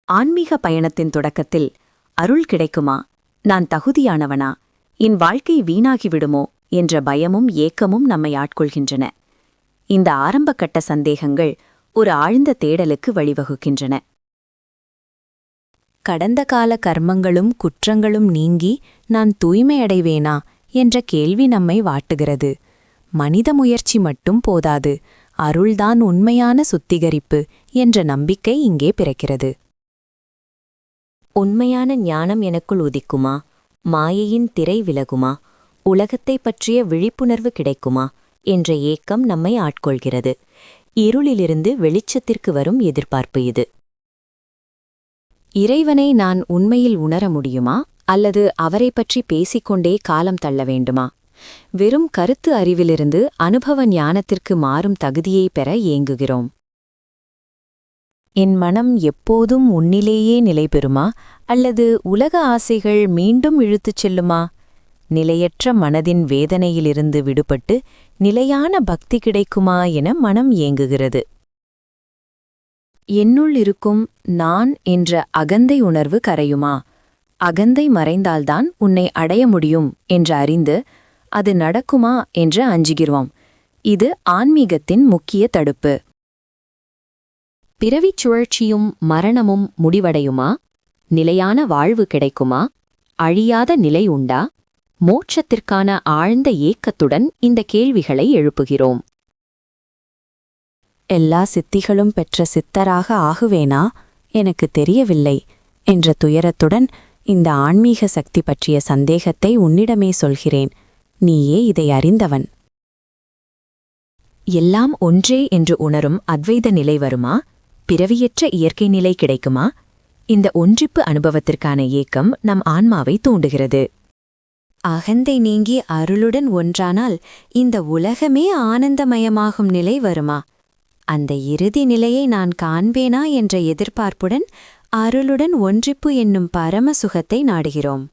ஆன்மீக பயணத்தின் தொடக்கத்தில் அருள் கிடைக்குமா, நான் தகுதியானவனா, என் வாழ்க்கை வீணாகிவிடுமோ என்ற பயமும் ஏக்கமும் நம்மை ஆட்கொள்கின்றன. இந்த ஆரம்பகட்ட சந்தேகங்கள் ஒரு ஆழ்ந்த தேடலுக்கு வழிவகுக்கின்றன. கடந்த கால கர்மங்களும் குற்றங்களும் நீங்கி நான் தூய்மையடைவேனா என்ற கேள்வி நம்மை வாட்டுகிறது. மனித முயற்சி மட்டும் போதாது, அருள்தான் உண்மையான சுத்திகரிப்பு என்ற நம்பிக்கை இங்கே பிறக்கிறது. உண்மையான ஞானம் எனக்குள் உதிக்குமா, மாயையின் திரை விலகுமா, உலகத்தைப் பற்றிய விழிப்புணர்வு கிடைக்குமா என்ற ஏக்கம் நம்மை ஆட்கொள்கிறது. இருளிலிருந்து வெளிச்சத்திற்கு வரும் எதிர்பார்ப்பு இது. இறைவனை நான் உண்மையில் உணர முடியுமா, அல்லது அவரை பற்றி பேசிக்கொண்டே காலம் தள்ள வேண்டுமா? வெறும் கருத்து அறிவிலிருந்து அனுபவ ஞானத்திற்கு மாறும் தகுதியை பெற ஏங்குகிறோம். என் மனம் எப்போதும் உன்னிலேயே நிலை பெறுமா, அல்லது உலக ஆசைகள் மீண்டும் இழுத்துச் செல்லுமா? நிலையற்ற மனதின் வேதனையிலிருந்து விடுபட்டு நிலையான பக்தி கிடைக்குமா என மனம் ஏங்குகிறது. என்னுள் இருக்கும் நான் என்ற அகந்தை உணர்வு கரையுமா? அகந்தை மறைந்தால்தான் உன்னை அடைய முடியும் என்று அறிந்து அது நடக்குமா என்று அஞ்சுகிறோம். இது ஆன்மீகத்தின் முக்கிய தடுப்பு. பிறவிச் சுழற்சியும் மரணமும் முடிவடையுமா? நிலையான வாழ்வு கிடைக்குமா? அழியாத நிலை உண்டா? மோட்சத்திற்கான ஆழ்ந்த ஏக்கத்துடன் இந்த கேள்விகளை எழுப்புகிறோம். எல்லா சித்திகளும் பெற்ற சித்தராக ஆகுவேனா, எனக்கு தெரியவில்லை என்ற துயரத்துடன் இந்த ஆன்மீக சக்தி பற்றிய சந்தேகத்தை உன்னிடமே சொல்கிறேன். நீயே இதை அறிந்தவன். எல்லாம் ஒன்றே என்று உணரும் அத்வைத நிலை வருமா? பிறவியற்ற இயற்கை நிலை கிடைக்குமா? இந்த ஒன்றிப்பு அனுபவத்திற்கான ஏக்கம் நம் ஆன்மாவை தூண்டுகிறது. அகந்தை நீங்கி அருளுடன் ஒன்றானால் இந்த உலகமே ஆனந்தமயமாகும் நிலை வருமா? அந்த இறுதி நிலையை நான் காண்பேனா என்ற எதிர்பார்ப்புடன் அருளுடன் ஒன்றிப்பு என்னும் பரம சுகத்தை நாடுகிறோம்.